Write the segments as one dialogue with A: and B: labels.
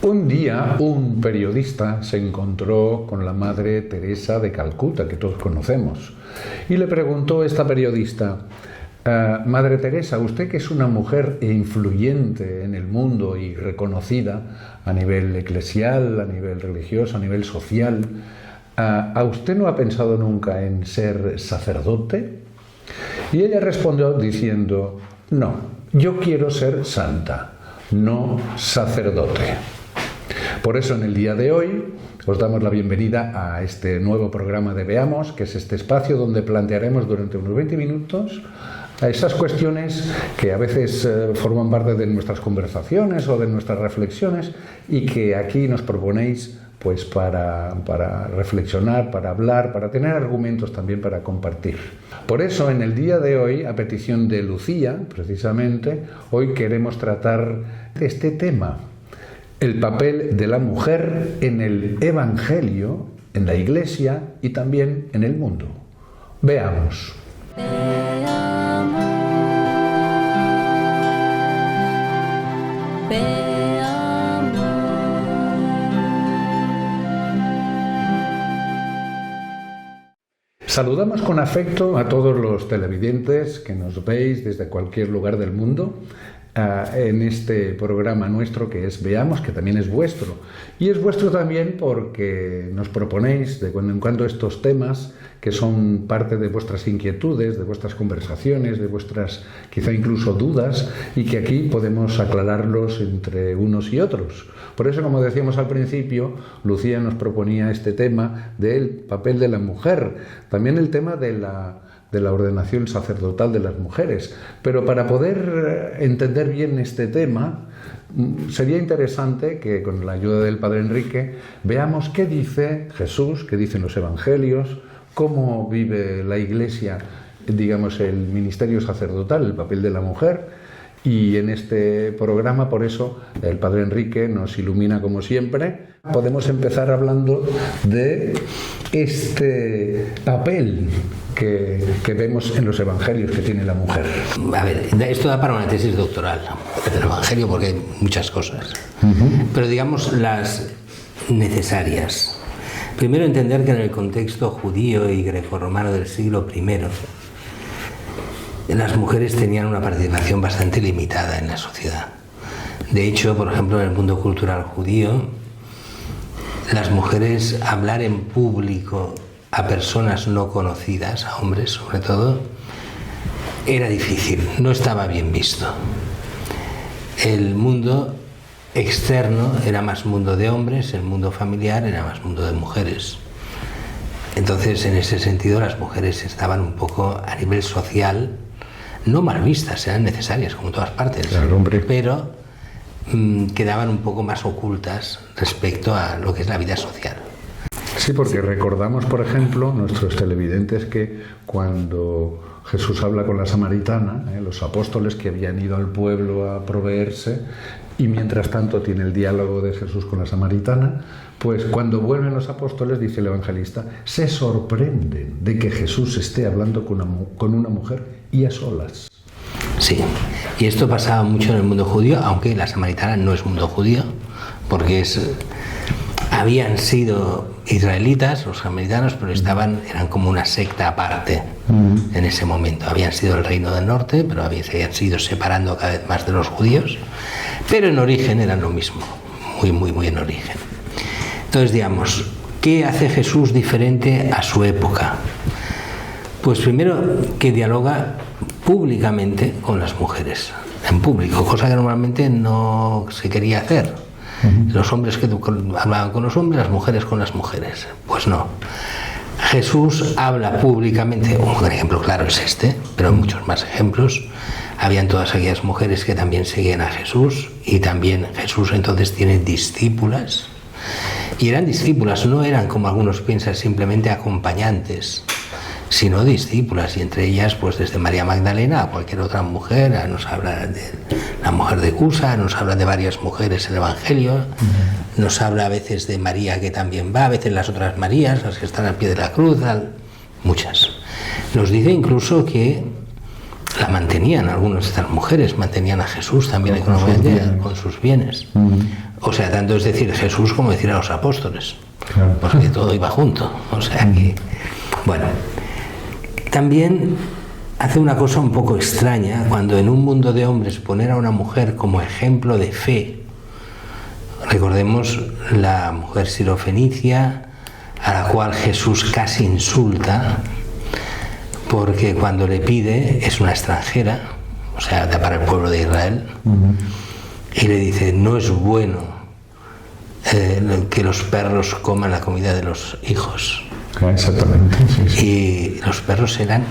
A: Un día un periodista se encontró con la Madre Teresa de Calcuta, que todos conocemos, y le preguntó a esta periodista: Madre Teresa, usted que es una mujer influyente en el mundo y reconocida a nivel eclesial, a nivel religioso, a nivel social, ¿a usted no ha pensado nunca en ser sacerdote? Y ella respondió diciendo: no, yo quiero ser santa, no sacerdote. Por eso en el día de hoy os damos la bienvenida a este nuevo programa de Veamos, que es este espacio donde plantearemos durante unos 20 minutos a esas cuestiones que a veces forman parte de nuestras conversaciones o de nuestras reflexiones y que aquí nos proponéis pues para reflexionar, para hablar, para tener argumentos también para compartir. Por eso en el día de hoy, a petición de Lucía, precisamente, hoy queremos tratar este tema: el papel de la mujer en el Evangelio, en la Iglesia y también en el mundo. Veamos. Saludamos con afecto a todos los televidentes que nos veis desde cualquier lugar del mundo en este programa nuestro que es Veamos, que también es vuestro. Y es vuestro también porque nos proponéis de cuando en cuando estos temas que son parte de vuestras inquietudes, de vuestras conversaciones, de vuestras quizá incluso dudas, y que aquí podemos aclararlos entre unos y otros. Por eso, como decíamos al principio, Lucía nos proponía este tema del papel de la mujer, también el tema de la ordenación sacerdotal de las mujeres. Pero para poder entender bien este tema, sería interesante que con la ayuda del Padre Enrique veamos qué dice Jesús, qué dicen los Evangelios, cómo vive la Iglesia, digamos, el ministerio sacerdotal, el papel de la mujer. Y en este programa, por eso, el Padre Enrique nos ilumina como siempre. Podemos empezar hablando de este papel que vemos en los Evangelios que tiene la mujer.
B: A ver, esto da para una tesis doctoral del Evangelio, porque hay muchas cosas. Pero digamos las necesarias. Primero, entender que en el contexto judío y grecorromano del siglo I, las mujeres tenían una participación bastante limitada en la sociedad. De hecho, por ejemplo, en el mundo cultural judío, las mujeres hablar en público a personas no conocidas, a hombres sobre todo, era difícil, no estaba bien visto. El mundo externo era más mundo de hombres, el mundo familiar era más mundo de mujeres. Entonces, en ese sentido, las mujeres estaban un poco a nivel social, no mal vistas, eran necesarias como en todas partes, claro, pero quedaban un poco más ocultas respecto a lo que es la vida social.
A: Sí, porque recordamos, por ejemplo, nuestros televidentes, que cuando Jesús habla con la samaritana, los apóstoles que habían ido al pueblo a proveerse, y mientras tanto tiene el diálogo de Jesús con la samaritana, pues cuando vuelven los apóstoles, dice el evangelista, se sorprenden de que Jesús esté hablando con una mujer y a solas.
B: Sí, y esto pasaba mucho en el mundo judío, aunque la samaritana no es mundo judío, porque habían sido israelitas los samaritanos, pero eran como una secta aparte en ese momento. Habían sido el reino del norte, pero se habían ido separando cada vez más de los judíos, pero en origen eran lo mismo, muy en origen. Entonces, digamos, ¿qué hace Jesús diferente a su época? Pues primero, que dialoga públicamente con las mujeres, en público, cosa que normalmente no se quería hacer. Los hombres que hablaban con los hombres, las mujeres con las mujeres. Pues no. Jesús habla públicamente, un ejemplo claro es este, pero hay muchos más ejemplos. Habían todas aquellas mujeres que también seguían a Jesús, y también Jesús entonces tiene discípulas. Y eran discípulas, no eran como algunos piensan simplemente acompañantes, sino discípulas, y entre ellas pues desde María Magdalena a cualquier otra mujer. Nos habla de la mujer de Cusa, nos habla de varias mujeres en el Evangelio, nos habla a veces de María que también va, a veces las otras Marías, las que están al pie de la cruz, muchas. Nos dice incluso que la mantenían, algunas de estas mujeres mantenían a Jesús también económicamente con sus bienes. O sea, tanto es decir Jesús como decir a los apóstoles,
A: Claro.
B: porque todo iba junto. O sea que, bueno, también hace una cosa un poco extraña cuando en un mundo de hombres poner a una mujer como ejemplo de fe. Recordemos la mujer sirofenicia a la cual Jesús casi insulta, porque cuando le pide es una extranjera, o sea, para el pueblo de Israel, y le dice, no es bueno que los perros coman la comida de los hijos.
A: Exactamente. Sí, sí.
B: Y los perros eran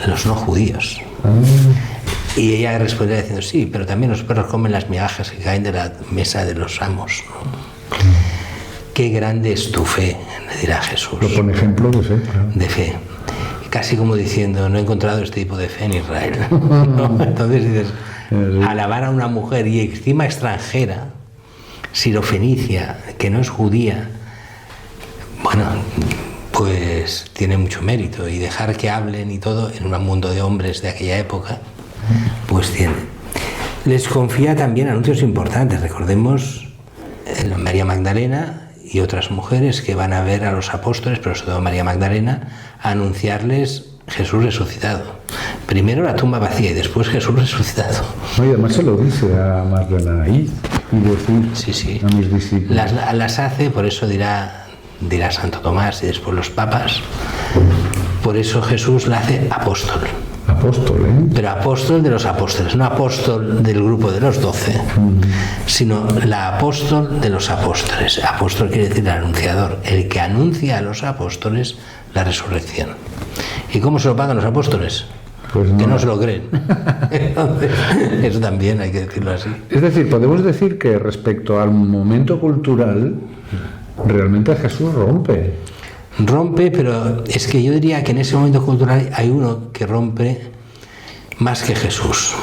B: los no judíos. Y ella responderá diciendo, sí, pero también los perros comen las migajas que caen de la mesa de los amos. Qué grande es tu fe, le dirá Jesús.
A: Lo pone ejemplo de fe, claro.
B: De fe. Casi como diciendo, no he encontrado este tipo de fe en Israel. ¿No? Entonces dices, alabar a una mujer y encima extranjera, sirofenicia, que no es judía, bueno, pues tiene mucho mérito. Y dejar que hablen y todo en un mundo de hombres de aquella época, pues tiene. Les confía también anuncios importantes. Recordemos María Magdalena y otras mujeres que van a ver a los apóstoles, pero sobre todo María Magdalena, a anunciarles Jesús resucitado. Primero la tumba vacía y después Jesús resucitado.
A: No, y además se lo dice a Magdalena, y decir
B: Sí.
A: a mis discípulos.
B: Las hace, por eso dirá Santo Tomás y después los papas, por eso Jesús la hace apóstol.
A: Apóstol, ¿eh?
B: Pero apóstol de los apóstoles, no apóstol del grupo de los 12, sino la apóstol de los apóstoles. Apóstol quiere decir el anunciador, el que anuncia a los apóstoles la resurrección. ¿Y cómo se lo pagan los apóstoles?
A: Pues
B: Que no se lo creen. Entonces, eso también hay que decirlo así.
A: Es decir, podemos decir que respecto al momento cultural, realmente Jesús rompe.
B: Rompe, pero es que yo diría que en ese momento cultural hay uno que rompe más que Jesús,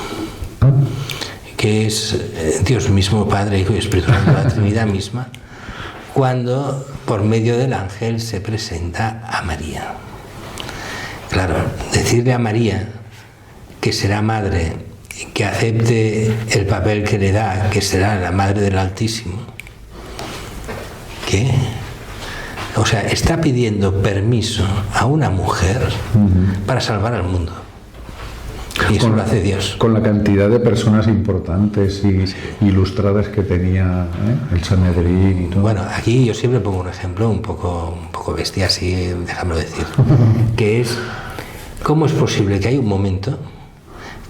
B: que es Dios mismo, Padre, Hijo y Espíritu Santo, la Trinidad misma, cuando por medio del ángel se presenta a María. Claro, decirle a María que será madre, que acepte el papel que le da, que será la madre del Altísimo, ¿qué? O sea, está pidiendo permiso a una mujer para salvar al mundo. Y eso lo hace Dios.
A: Con la cantidad de personas importantes y ilustradas que tenía el Sanedrín y todo.
B: Bueno, aquí yo siempre pongo un ejemplo un poco bestia, así, déjamelo decir, que es, ¿cómo es posible que hay un momento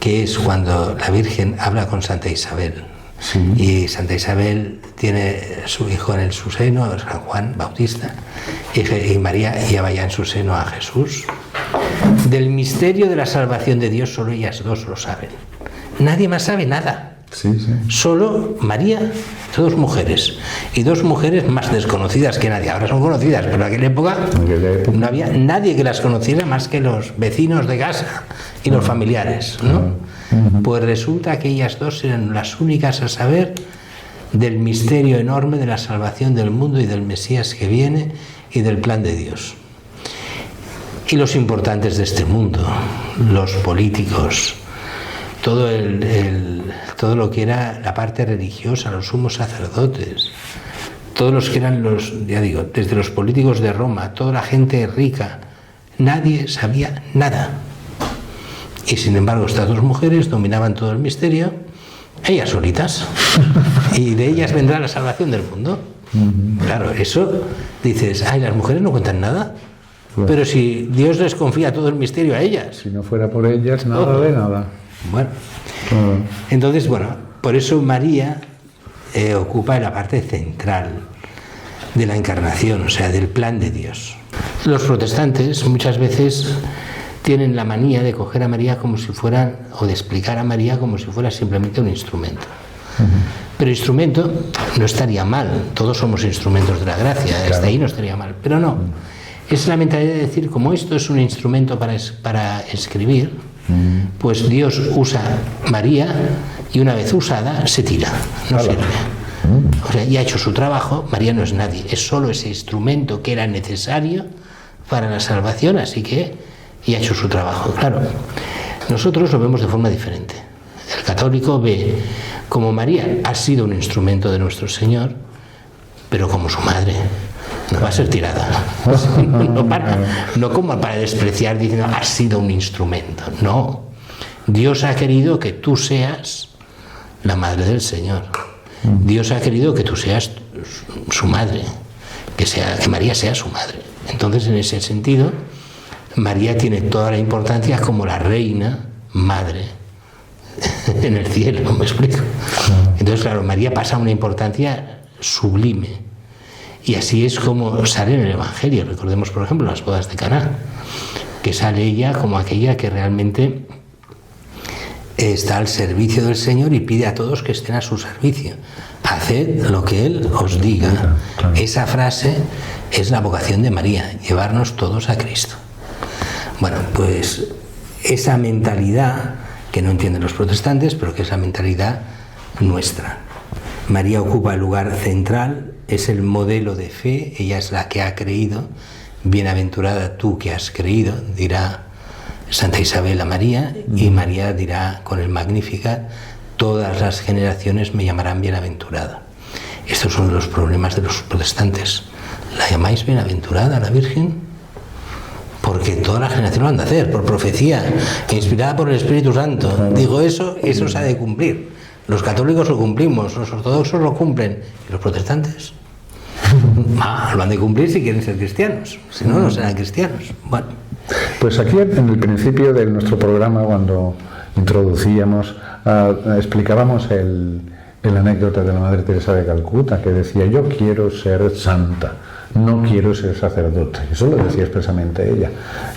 B: que es cuando la Virgen habla con Santa Isabel?
A: Sí.
B: Y Santa Isabel tiene su hijo en su seno, San Juan Bautista, y María lleva ya en su seno a Jesús. Del misterio de la salvación de Dios solo ellas dos lo saben. Nadie más sabe nada.
A: Sí.
B: Solo María, dos mujeres, y dos mujeres más desconocidas que nadie. Ahora son conocidas, pero en aquella época no había nadie que las conociera más que los vecinos de casa y los familiares, ¿no? Pues resulta que ellas dos eran las únicas a saber del misterio enorme de la salvación del mundo y del Mesías que viene y del plan de Dios. Y los importantes de este mundo, los políticos, todo lo que era la parte religiosa, los sumos sacerdotes, todos los que eran desde los políticos de Roma, toda la gente rica, nadie sabía nada. Y sin embargo estas dos mujeres dominaban todo el misterio, ellas solitas, y de ellas vendrá la salvación del mundo. Claro, eso dices, ay, las mujeres no cuentan nada. Pero si Dios les confía todo el misterio a ellas.
A: Si no fuera por ellas, nada de nada.
B: Bueno, entonces, por eso María ocupa la parte central de la encarnación, o sea, del plan de Dios. Los protestantes muchas veces tienen la manía de coger a María como si fuera, o de explicar a María como si fuera simplemente un instrumento. Pero instrumento no estaría mal, todos somos instrumentos de la gracia, claro. Hasta ahí no estaría mal, pero no. Es la mentalidad de decir, como esto es un instrumento para escribir, pues Dios usa María y una vez usada se tira, no sirve. O sea, ya ha hecho su trabajo, María no es nadie, es solo ese instrumento que era necesario para la salvación, así que ya ha hecho su trabajo. Claro, nosotros lo vemos de forma diferente. El católico ve como María ha sido un instrumento de nuestro Señor, pero como su madre. No va a ser tirada. No como para despreciar diciendo has sido un instrumento. No. Dios ha querido que tú seas la madre del Señor. Dios ha querido que tú seas su madre, que María sea su madre. Entonces, en ese sentido, María tiene toda la importancia como la reina madre en el cielo, ¿me explico? Entonces, claro, María pasa una importancia sublime. Y así es como sale en el Evangelio. Recordemos, por ejemplo, las bodas de Caná, que sale ella como aquella que realmente está al servicio del Señor y pide a todos que estén a su servicio. Haced lo que Él os diga. Claro. Esa frase es la vocación de María, llevarnos todos a Cristo. Bueno, pues esa mentalidad que no entienden los protestantes, pero que es la mentalidad nuestra. María ocupa el lugar central, es el modelo de fe, ella es la que ha creído. Bienaventurada tú que has creído, dirá Santa Isabel a María, y María dirá con el Magnificat, todas las generaciones me llamarán bienaventurada. Estos son los problemas de los protestantes. ¿La llamáis bienaventurada a la Virgen? Porque todas las generaciones lo han de hacer, por profecía, inspirada por el Espíritu Santo. Digo, eso se ha de cumplir. Los católicos lo cumplimos, los ortodoxos lo cumplen. ¿Y los protestantes? Lo han de cumplir si quieren ser cristianos. Si no, no serán cristianos. Bueno.
A: Pues aquí en el principio de nuestro programa, cuando introducíamos, explicábamos el anécdota de la Madre Teresa de Calcuta, que decía, yo quiero ser santa, no quiero ser sacerdote. Eso lo decía expresamente ella.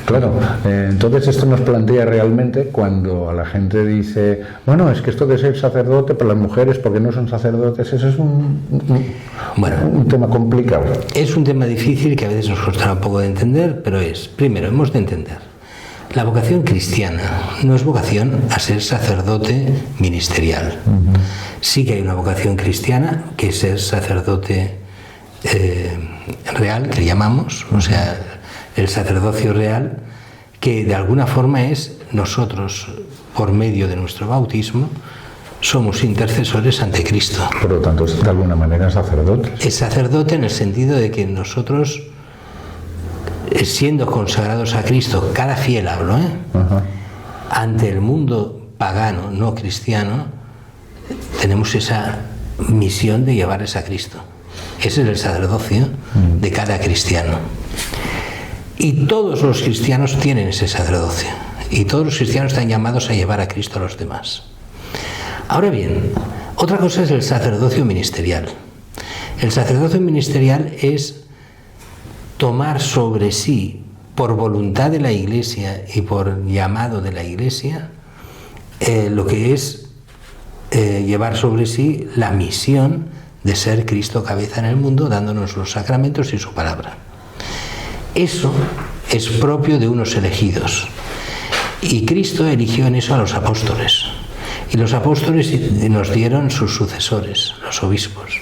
A: Claro, entonces esto nos plantea realmente cuando a la gente dice, bueno, es que esto de ser sacerdote para las mujeres porque no son sacerdotes, eso es un tema complicado.
B: Es un tema difícil que a veces nos costará un poco de entender, pero primero hemos de entender, la vocación cristiana no es vocación a ser sacerdote ministerial. Sí que hay una vocación cristiana que es ser sacerdote real, que le llamamos, o sea, el sacerdocio real, que de alguna forma es nosotros, por medio de nuestro bautismo, somos intercesores ante Cristo.
A: Por lo tanto, es de alguna manera sacerdote.
B: Es sacerdote en el sentido de que nosotros, siendo consagrados a Cristo, cada fiel hablo, ante el mundo pagano, no cristiano, tenemos esa misión de llevarles a Cristo. Ese es el sacerdocio de cada cristiano. Y todos los cristianos tienen ese sacerdocio. Y todos los cristianos están llamados a llevar a Cristo a los demás. Ahora bien, otra cosa es el sacerdocio ministerial. El sacerdocio ministerial es tomar sobre sí, por voluntad de la Iglesia y por llamado de la Iglesia, lo que es llevar sobre sí la misión de ser Cristo cabeza en el mundo, dándonos los sacramentos y su palabra. Eso es propio de unos elegidos. Y Cristo eligió en eso a los apóstoles. Y los apóstoles nos dieron sus sucesores, los obispos.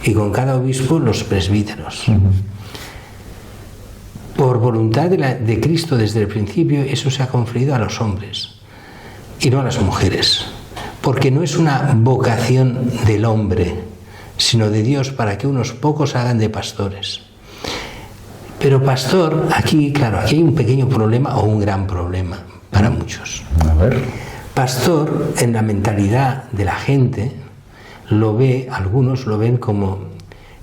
B: Y con cada obispo los presbíteros. Por voluntad de Cristo desde el principio, eso se ha conferido a los hombres y no a las mujeres. Porque no es una vocación del hombre, sino de Dios, para que unos pocos hagan de pastores. Pero pastor, aquí hay un pequeño problema o un gran problema para muchos.
A: A ver.
B: Pastor, en la mentalidad de la gente, algunos lo ven como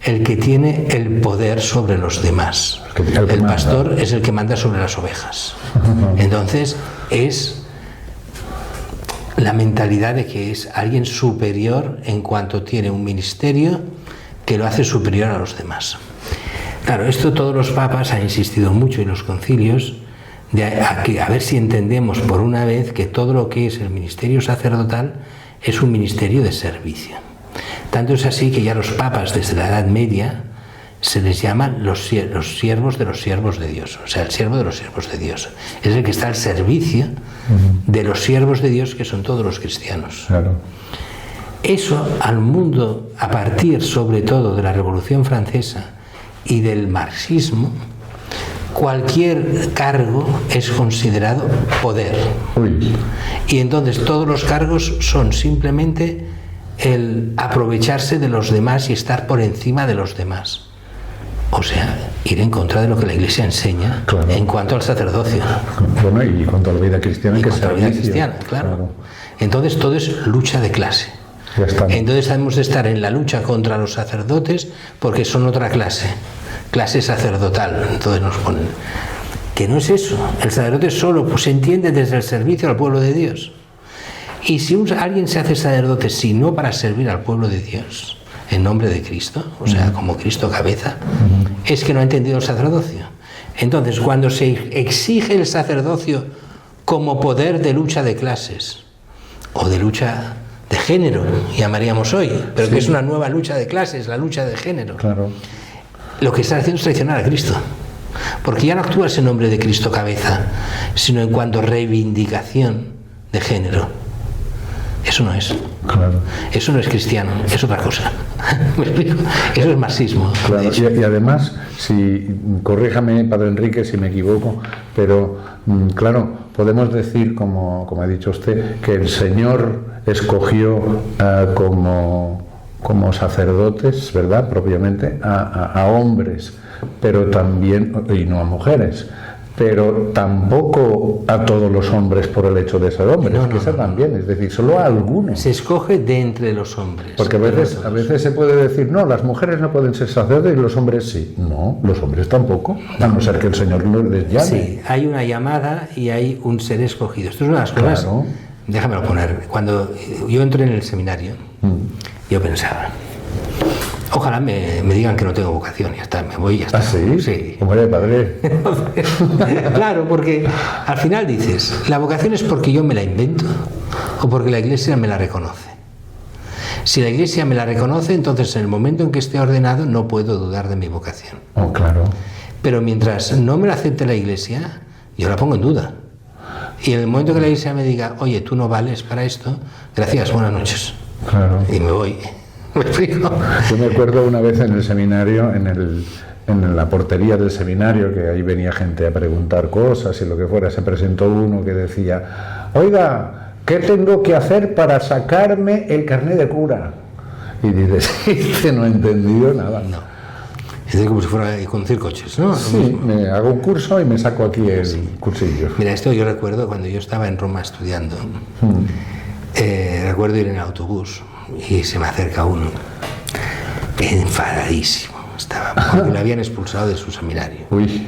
B: el que tiene el poder sobre los demás. El pastor es el que manda sobre las ovejas. Entonces, es la mentalidad de que es alguien superior en cuanto tiene un ministerio que lo hace superior a los demás. Claro, esto todos los papas han insistido mucho en los concilios, a ver si entendemos por una vez que todo lo que es el ministerio sacerdotal es un ministerio de servicio. Tanto es así que ya los papas desde la Edad Media se les llaman los siervos de los siervos de Dios, o sea, el siervo de los siervos de Dios. Es el que está al servicio de los siervos de Dios, que son todos los cristianos.
A: Claro.
B: Eso al mundo, a partir sobre todo de la Revolución Francesa y del marxismo, cualquier cargo es considerado poder. Y entonces todos los cargos son simplemente el aprovecharse de los demás y estar por encima de los demás. O sea, ir en contra de lo que la Iglesia enseña, claro, en cuanto al sacerdocio.
A: Bueno, y en cuanto a la vida cristiana, que es
B: la vida cristiana, claro. Entonces todo es lucha de clase. Entonces hemos de estar en la lucha contra los sacerdotes porque son otra clase sacerdotal. Entonces nos ponen que no es eso. El sacerdote solo pues, se entiende desde el servicio al pueblo de Dios. Y si alguien se hace sacerdote sino para servir al pueblo de Dios, en nombre de Cristo, o sea, como Cristo cabeza, es que no ha entendido el sacerdocio. Entonces, cuando se exige el sacerdocio como poder de lucha de clases, o de lucha de género, llamaríamos hoy, pero que es una nueva lucha de clases, la lucha de género,
A: claro,
B: lo que está haciendo es traicionar a Cristo. Porque ya no actúas en nombre de Cristo cabeza, sino en cuanto a reivindicación de género. Eso no es.
A: Claro.
B: Eso no es cristiano, es otra cosa. ¿Me explico? Eso es marxismo.
A: Claro. Y además, corríjame, Padre Enrique, si me equivoco, pero claro, podemos decir, como ha dicho usted, que el Señor escogió como sacerdotes, ¿verdad?, propiamente, a hombres, pero también, y no a mujeres, pero tampoco a todos los hombres por el hecho de ser hombres, que eso también, es decir, solo a algunos.
B: Se escoge de entre los hombres.
A: Porque a veces se puede decir, no, las mujeres no pueden ser sacerdotes y los hombres sí. No, los hombres tampoco, a no ser que el Señor les llame.
B: Sí, hay una llamada y hay un ser escogido. Esto es una de las cosas, claro, déjamelo poner. Cuando yo entré en el seminario, yo pensaba, ojalá me digan que no tengo vocación, ya está, me voy y ya está.
A: ¿Ah, sí?
B: Sí.
A: Hombre, padre.
B: Claro, porque al final dices, ¿la vocación es porque yo me la invento o porque la Iglesia me la reconoce? Si la Iglesia me la reconoce, entonces en el momento en que esté ordenado no puedo dudar de mi vocación.
A: Oh, claro.
B: Pero mientras no me la acepte la Iglesia, yo la pongo en duda. Y en el momento que la Iglesia me diga, oye, tú no vales para esto, gracias, buenas noches.
A: Claro.
B: Y me voy. ¿Me explico?
A: Yo me acuerdo una vez en el seminario, en la portería del seminario, que ahí venía gente a preguntar cosas y lo que fuera, se presentó uno que decía, oiga, ¿qué tengo que hacer para sacarme el carnet de cura? Y dices, este no ha entendido nada.
B: No. Es como si fuera a conducir coches, ¿no?
A: Sí, me hago un curso y me saco aquí el cursillo.
B: Mira, esto yo recuerdo cuando yo estaba en Roma estudiando. Recuerdo ir en el autobús y se me acerca uno enfadadísimo estaba porque le habían expulsado de su seminario.
A: Uy.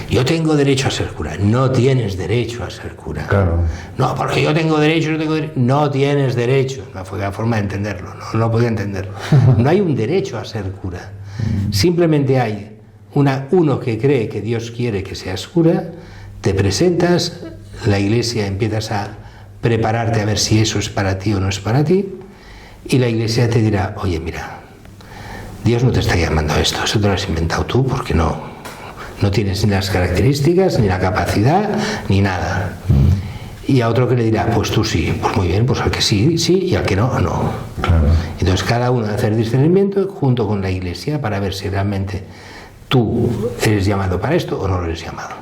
B: Yo tengo derecho a ser cura. No tienes derecho a ser cura.
A: Claro.
B: No, porque yo tengo derecho, no tienes derecho. No fue la forma de entenderlo, no podía entenderlo. No hay un derecho a ser cura. Simplemente hay uno que cree que Dios quiere que seas cura, te presentas, la Iglesia empiezas a prepararte a ver si eso es para ti o no es para ti, y la Iglesia te dirá, oye, mira, Dios no te está llamando a esto, eso te lo has inventado tú porque no tienes ni las características, ni la capacidad, ni nada. Y a otro que le dirá, pues tú sí, pues muy bien, pues al que sí, sí, y al que no, no.
A: Claro.
B: Entonces cada uno hace el discernimiento junto con la Iglesia para ver si realmente tú eres llamado para esto o no lo eres llamado.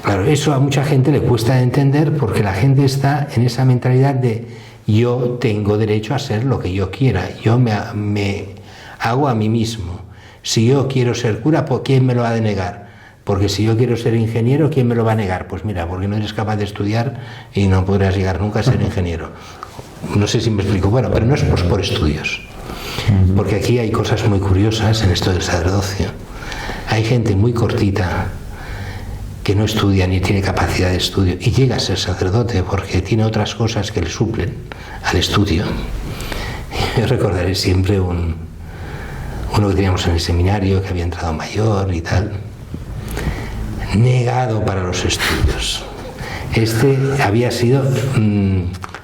B: Claro, eso a mucha gente le cuesta entender porque la gente está en esa mentalidad de yo tengo derecho a ser lo que yo quiera, yo me hago a mí mismo. Si yo quiero ser cura, ¿por quién me lo ha de negar? Porque si yo quiero ser ingeniero, ¿quién me lo va a negar? Pues mira, porque no eres capaz de estudiar y no podrás llegar nunca a ser ingeniero. No sé si me explico. Bueno, pero no es por estudios. Porque aquí hay cosas muy curiosas en esto del sacerdocio. Hay gente muy cortita que no estudia ni tiene capacidad de estudio y llega a ser sacerdote porque tiene otras cosas que le suplen al estudio. Yo recordaré siempre uno que teníamos en el seminario que había entrado mayor y tal, negado para los estudios. Este había sido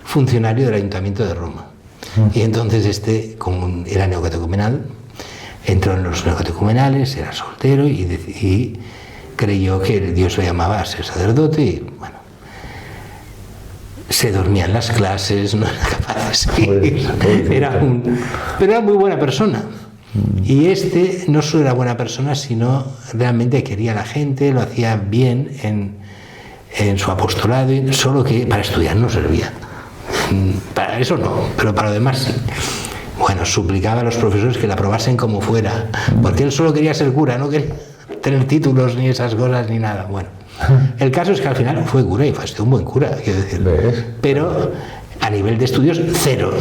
B: funcionario del Ayuntamiento de Roma y entonces como era neocatecumenal, entró en los neocatecumenales, era soltero y creyó que Dios lo llamaba a ser sacerdote y bueno, se dormía en las clases, no era capaz de seguir, pero era muy buena persona. Y no solo era buena persona, sino realmente quería a la gente, lo hacía bien en su apostolado, solo que para estudiar no servía. Para eso no, pero para lo demás sí. Bueno, suplicaba a los profesores que la aprobasen como fuera, porque él solo quería ser cura, no quería tener títulos ni esas cosas ni nada. Bueno, el caso es que al final fue cura y fue un buen cura, quiero decir.
A: ¿Ves?
B: Pero a nivel de estudios, cero.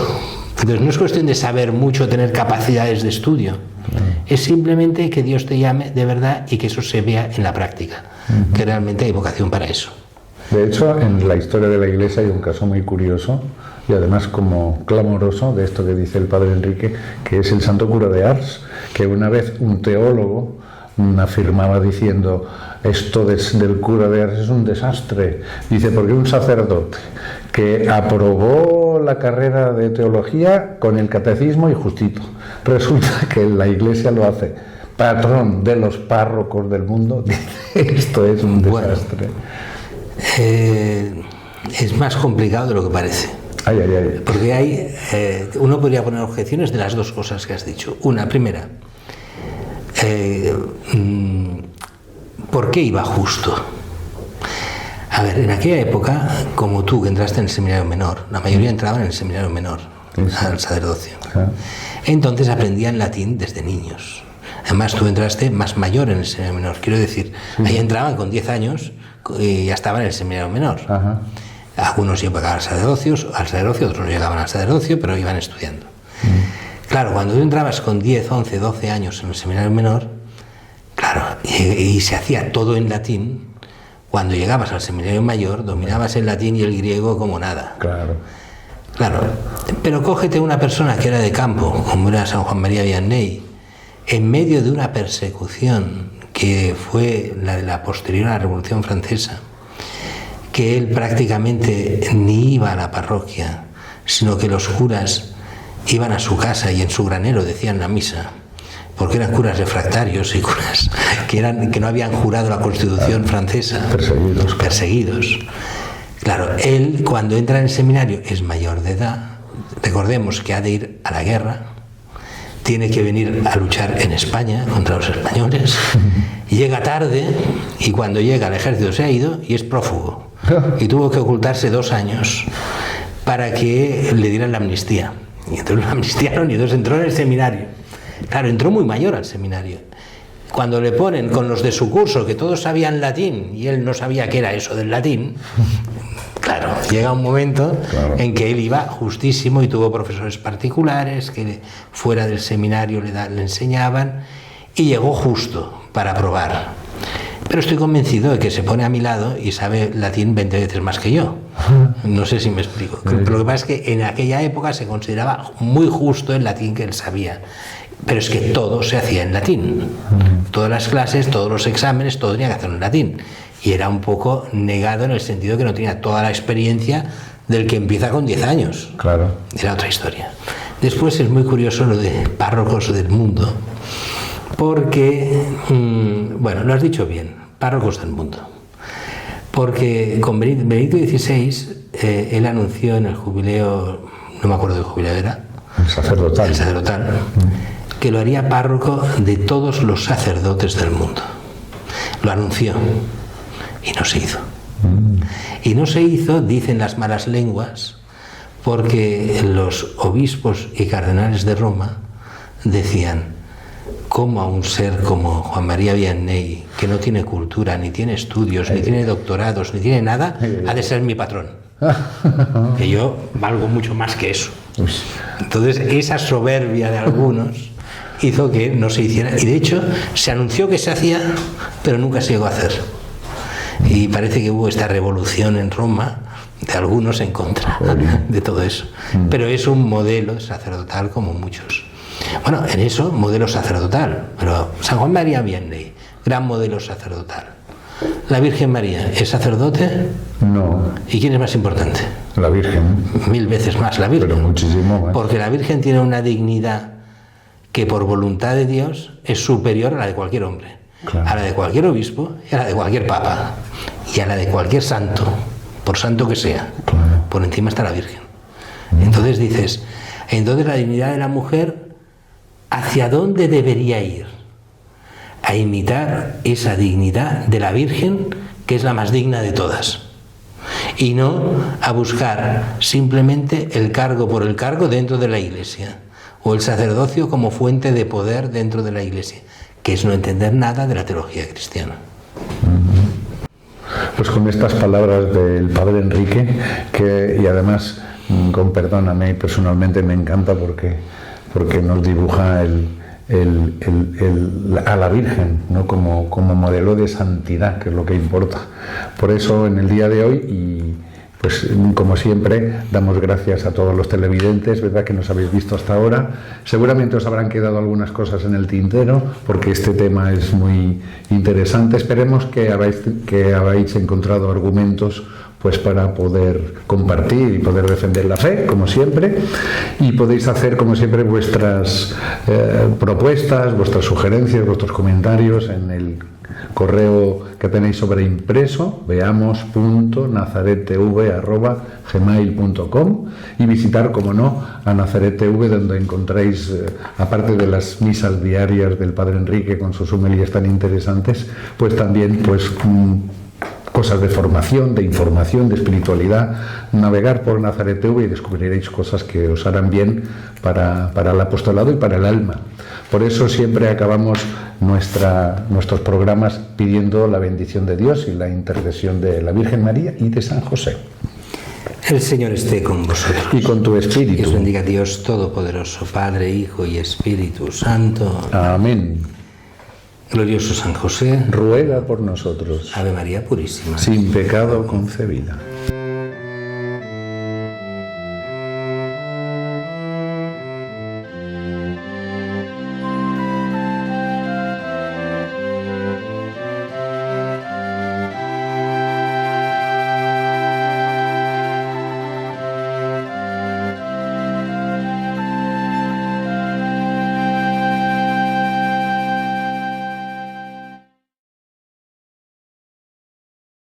B: Entonces no es cuestión de saber mucho, tener capacidades de estudio. Es simplemente que Dios te llame de verdad y que eso se vea en la práctica, que realmente hay vocación para eso.
A: De hecho, en la historia de la Iglesia hay un caso muy curioso y además como clamoroso de esto que dice el padre Enrique, que es el santo cura de Ars, que una vez un teólogo afirmaba diciendo: esto del cura de Ars es un desastre. Dice, porque un sacerdote que aprobó la carrera de teología con el catecismo y justito, resulta que la Iglesia lo hace patrón de los párrocos del mundo. Dice, esto es un desastre.
B: Es más complicado de lo que parece. Porque uno podría poner objeciones de las dos cosas que has dicho. Una, primera, ¿por qué iba justo? A ver, en aquella época, como tú que entraste en el seminario menor, la mayoría entraban en el seminario menor, al sacerdocio. Entonces aprendían latín desde niños. Además, tú entraste más mayor en el seminario menor. Quiero decir, ahí entraban con 10 años y ya estaban en el seminario menor. Algunos llegaban al sacerdocio, otros no llegaban al sacerdocio, pero iban estudiando. Claro, cuando tú entrabas con 10, 11, 12 años en el seminario menor, claro, y se hacía todo en latín, cuando llegabas al seminario mayor, dominabas el latín y el griego como nada. Claro, pero cógete una persona que era de campo, como era San Juan María Vianney, en medio de una persecución que fue la de la posterior a la Revolución Francesa, que él prácticamente ni iba a la parroquia, sino que los curas iban a su casa y en su granero decían la misa, porque eran curas refractarios y curas que no habían jurado la Constitución francesa, perseguidos. Claro, él cuando entra en el seminario es mayor de edad, recordemos que ha de ir a la guerra, tiene que venir a luchar en España contra los españoles, llega tarde y cuando llega el ejército se ha ido y es prófugo y tuvo que ocultarse 2 años para que le dieran la amnistía, y entonces lo amnistiaron y entonces entró en el seminario. Claro, entró muy mayor al seminario. Cuando le ponen con los de su curso que todos sabían latín y él no sabía qué era eso del latín, claro, llega un momento en que él iba justísimo y tuvo profesores particulares que fuera del seminario le enseñaban y llegó justo para aprobar. Pero estoy convencido de que se pone a mi lado y sabe latín 20 veces más que yo. No sé si me explico. Pero lo que pasa es que en aquella época se consideraba muy justo el latín que él sabía. Pero es que todo se hacía en latín. Todas las clases, todos los exámenes, todo tenía que hacerlo en latín. Y era un poco negado en el sentido que no tenía toda la experiencia del que empieza con 10 años. Era otra historia. Después es muy curioso lo de párrocos del mundo, porque, bueno, lo has dicho bien, párrocos del mundo. Porque con Benedicto XVI, él anunció en el jubileo, no me acuerdo de qué jubileo era, el sacerdotal, que lo haría párroco de todos los sacerdotes del mundo. Lo anunció y no se hizo. Y no se hizo, dicen las malas lenguas, porque los obispos y cardenales de Roma decían: ¿cómo a un ser como Juan María Vianney, que no tiene cultura, ni tiene estudios, ni tiene doctorados, ni tiene nada, ha de ser mi patrón? Que yo valgo mucho más que eso. Entonces esa soberbia de algunos hizo que no se hiciera, y de hecho se anunció que se hacía, pero nunca se llegó a hacer. Y parece que hubo esta revolución en Roma de algunos en contra de todo eso. Pero es un modelo sacerdotal como muchos. Bueno, en eso, modelo sacerdotal, pero San Juan María Vianney, gran modelo sacerdotal. ¿La Virgen María es sacerdote?
A: No.
B: ¿Y quién es más importante?
A: La Virgen.
B: 1000 veces más la Virgen.
A: Pero muchísimo más.
B: Porque la Virgen tiene una dignidad que por voluntad de Dios es superior a la de cualquier hombre, a la de cualquier obispo y a la de cualquier papa y a la de cualquier santo, por santo que sea. Por encima está la Virgen. Entonces dices, entonces la dignidad de la mujer, ¿hacia dónde debería ir? A imitar esa dignidad de la Virgen, que es la más digna de todas. y no a buscar simplemente el cargo por el cargo dentro de la Iglesia, o el sacerdocio como fuente de poder dentro de la Iglesia, que es no entender nada de la teología cristiana.
A: Pues con estas palabras del Padre Enrique, y además, con perdón, a mí personalmente me encanta porque nos dibuja a la Virgen, ¿no? como modelo de santidad, que es lo que importa. Por eso, en el día de hoy, y pues como siempre, damos gracias a todos los televidentes, ¿verdad?, que nos habéis visto hasta ahora. Seguramente os habrán quedado algunas cosas en el tintero, porque este tema es muy interesante. Esperemos que habéis encontrado argumentos pues para poder compartir y poder defender la fe, como siempre, y podéis hacer, como siempre, vuestras propuestas, vuestras sugerencias, vuestros comentarios en el correo que tenéis sobreimpreso, veamos.nazarettv@gmail.com, y visitar, como no, a Nazaret TV, donde encontráis, aparte de las misas diarias del Padre Enrique con sus homilías tan interesantes, pues también cosas de formación, de información, de espiritualidad. Navegar por Nazaret TV y descubriréis cosas que os harán bien para el apostolado y para el alma. Por eso siempre acabamos nuestros programas pidiendo la bendición de Dios y la intercesión de la Virgen María y de San José.
B: El Señor esté con vosotros.
A: Y con tu espíritu.
B: Que os bendiga Dios Todopoderoso, Padre, Hijo y Espíritu Santo.
A: Amén.
B: Glorioso San José,
A: ruega por nosotros.
B: Ave María Purísima,
A: sin pecado concebida.